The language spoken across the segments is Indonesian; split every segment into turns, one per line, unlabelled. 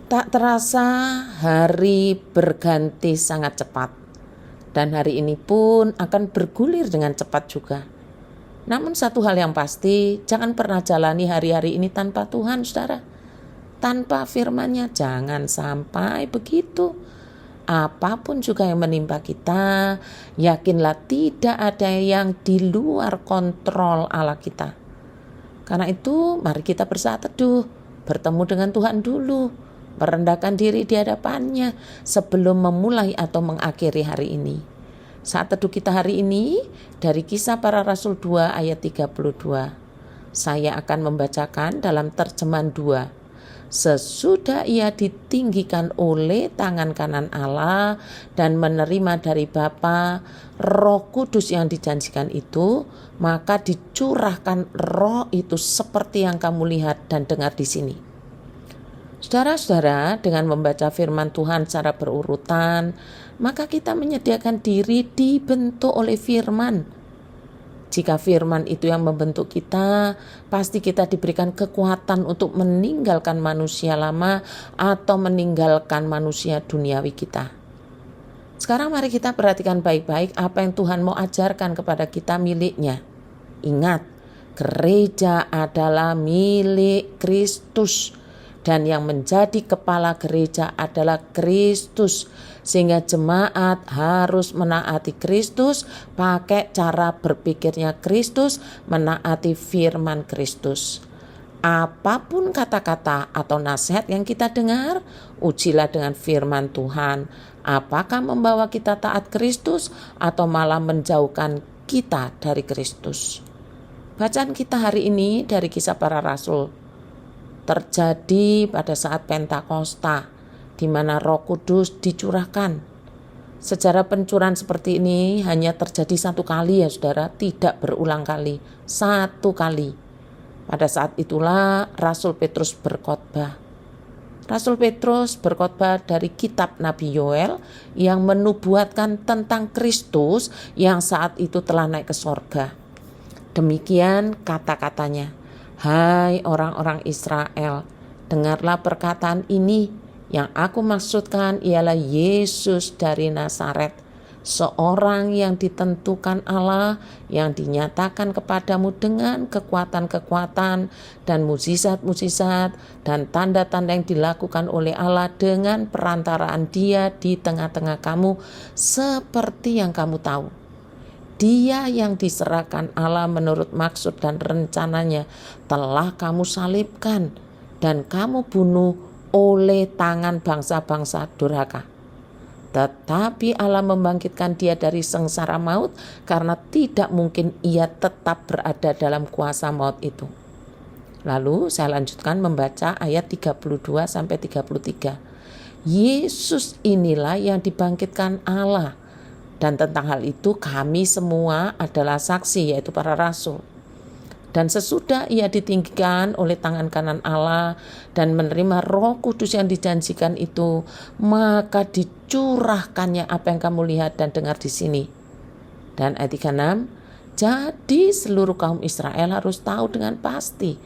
Tak terasa hari berganti sangat cepat, dan hari ini pun akan bergulir dengan cepat juga. Namun satu hal yang pasti, jangan pernah jalani hari-hari ini tanpa Tuhan, saudara. Tanpa firman-Nya, jangan sampai begitu. Apapun juga yang menimpa kita, yakinlah tidak ada yang di luar kontrol Allah kita. Karena itu mari kita bersaat teduh, bertemu dengan Tuhan dulu, merendahkan diri di hadapan-Nya sebelum memulai atau mengakhiri hari ini. Saat teduh kita hari ini dari Kisah Para Rasul 2 ayat 32. Saya akan membacakan dalam terjemahan 2. Sesudah ia ditinggikan oleh tangan kanan Allah dan menerima dari Bapa Roh Kudus yang dijanjikan itu, maka dicurahkan Roh itu seperti yang kamu lihat dan dengar di sini. Saudara-saudara, dengan membaca firman Tuhan secara berurutan, maka kita menyediakan diri dibentuk oleh firman. Jika firman itu yang membentuk kita, pasti kita diberikan kekuatan untuk meninggalkan manusia lama atau meninggalkan manusia duniawi kita. Sekarang mari kita perhatikan baik-baik apa yang Tuhan mau ajarkan kepada kita miliknya. Ingat, gereja adalah milik Kristus. Dan yang menjadi kepala gereja adalah Kristus. Sehingga jemaat harus menaati Kristus, pakai cara berpikirnya Kristus, menaati firman Kristus. Apapun kata-kata atau nasihat yang kita dengar, ujilah dengan firman Tuhan. Apakah membawa kita taat Kristus atau malah menjauhkan kita dari Kristus? Bacaan kita hari ini dari Kisah Para Rasul terjadi pada saat Pentakosta, di mana Roh Kudus dicurahkan. Sejarah pencurahan seperti ini hanya terjadi satu kali ya saudara, tidak berulang kali, satu kali. Pada saat itulah Rasul Petrus berkhotbah. Rasul Petrus berkhotbah dari kitab Nabi Yoel yang menubuatkan tentang Kristus yang saat itu telah naik ke sorga. Demikian kata-katanya. Hai orang-orang Israel, dengarlah perkataan ini. Yang aku maksudkan ialah Yesus dari Nazaret, seorang yang ditentukan Allah, yang dinyatakan kepadamu dengan kekuatan-kekuatan dan mukjizat-mukjizat dan tanda-tanda yang dilakukan oleh Allah dengan perantaraan Dia di tengah-tengah kamu, seperti yang kamu tahu. Dia yang diserahkan Allah menurut maksud dan rencananya telah kamu salibkan dan kamu bunuh oleh tangan bangsa-bangsa durhaka. Tetapi Allah membangkitkan dia dari sengsara maut karena tidak mungkin ia tetap berada dalam kuasa maut itu. Lalu saya lanjutkan membaca ayat 32 sampai 33. Yesus inilah yang dibangkitkan Allah. Dan tentang hal itu kami semua adalah saksi, yaitu para rasul. Dan sesudah ia ditinggikan oleh tangan kanan Allah dan menerima Roh Kudus yang dijanjikan itu, maka dicurahkannya apa yang kamu lihat dan dengar di sini. Dan ayat 36, jadi seluruh kaum Israel harus tahu dengan pasti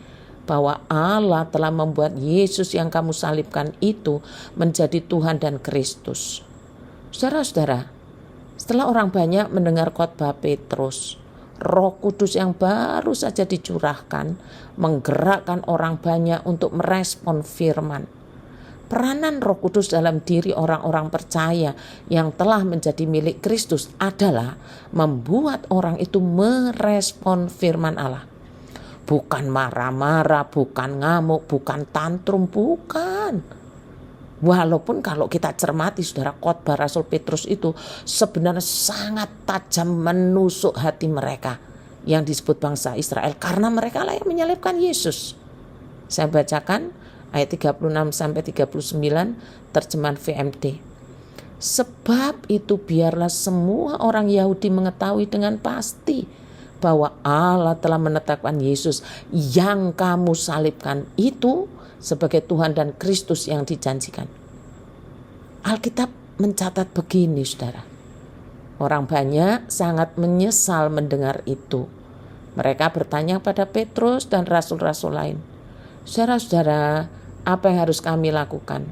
bahwa Allah telah membuat Yesus yang kamu salibkan itu menjadi Tuhan dan Kristus. Saudara-saudara, setelah orang banyak mendengar khotbah Petrus, Roh Kudus yang baru saja dicurahkan menggerakkan orang banyak untuk merespon firman. Peranan Roh Kudus dalam diri orang-orang percaya yang telah menjadi milik Kristus adalah membuat orang itu merespon firman Allah. Bukan marah-marah, bukan ngamuk, bukan tantrum, bukan. Walaupun kalau kita cermati saudara, khotbah Rasul Petrus itu sebenarnya sangat tajam menusuk hati mereka yang disebut bangsa Israel, karena mereka lah yang menyalibkan Yesus. Saya bacakan ayat 36 sampai 39 terjemahan VMD. Sebab itu biarlah semua orang Yahudi mengetahui dengan pasti bahwa Allah telah menetapkan Yesus yang kamu salibkan itu sebagai Tuhan dan Kristus yang dijanjikan. Alkitab mencatat begini saudara. Orang banyak sangat menyesal mendengar itu. Mereka bertanya pada Petrus dan rasul-rasul lain, saudara-saudara, apa yang harus kami lakukan?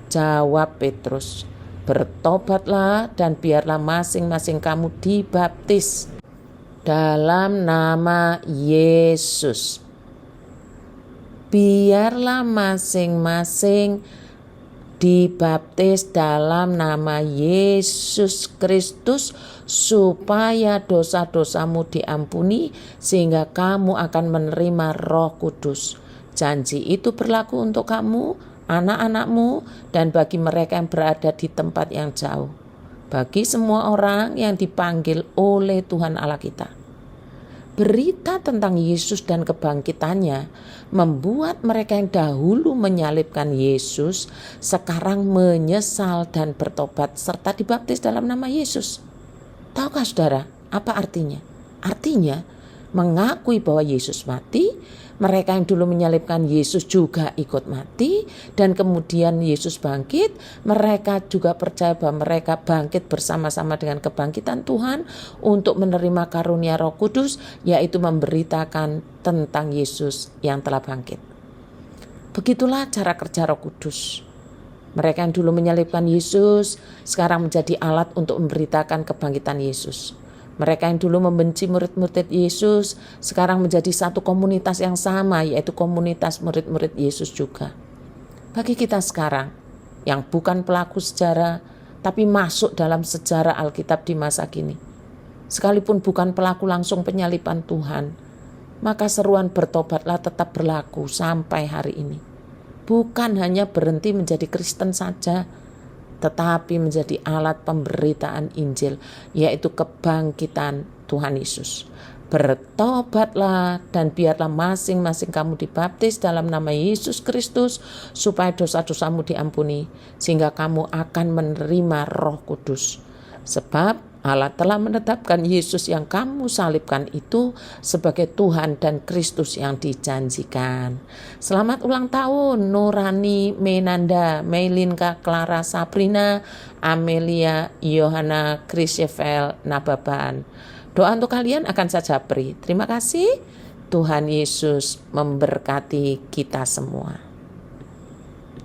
Jawab Petrus, bertobatlah dan biarlah masing-masing kamu dibaptis dalam nama Yesus. Biarlah masing-masing dibaptis dalam nama Yesus Kristus supaya dosa-dosamu diampuni sehingga kamu akan menerima Roh Kudus. Janji itu berlaku untuk kamu, anak-anakmu, dan bagi mereka yang berada di tempat yang jauh. Bagi semua orang yang dipanggil oleh Tuhan Allah kita. Berita tentang Yesus dan kebangkitannya membuat mereka yang dahulu menyalibkan Yesus sekarang menyesal dan bertobat serta dibaptis dalam nama Yesus. Tahukah saudara apa artinya? Artinya mengakui bahwa Yesus mati, mereka yang dulu menyalibkan Yesus juga ikut mati, dan kemudian Yesus bangkit, mereka juga percaya bahwa mereka bangkit bersama-sama dengan kebangkitan Tuhan untuk menerima karunia Roh Kudus, yaitu memberitakan tentang Yesus yang telah bangkit. Begitulah cara kerja Roh Kudus. Mereka yang dulu menyalibkan Yesus sekarang menjadi alat untuk memberitakan kebangkitan Yesus. Mereka yang dulu membenci murid-murid Yesus sekarang menjadi satu komunitas yang sama, yaitu komunitas murid-murid Yesus juga. Bagi kita sekarang yang bukan pelaku sejarah tapi masuk dalam sejarah Alkitab di masa kini, sekalipun bukan pelaku langsung penyaliban Tuhan, maka seruan bertobatlah tetap berlaku sampai hari ini. Bukan hanya berhenti menjadi Kristen saja, tetapi menjadi alat pemberitaan Injil, yaitu kebangkitan Tuhan Yesus. Bertobatlah dan biarlah masing-masing kamu dibaptis dalam nama Yesus Kristus supaya dosa-dosamu diampuni, sehingga kamu akan menerima Roh Kudus. Sebab Allah telah menetapkan Yesus yang kamu salibkan itu sebagai Tuhan dan Kristus yang dijanjikan. Selamat ulang tahun Nurani, Menanda, Meilinka, Clara, Sabrina, Amelia, Yohana, Krisyevel, Nababan. Doa untuk kalian akan saya beri. Terima kasih. Tuhan Yesus memberkati kita semua.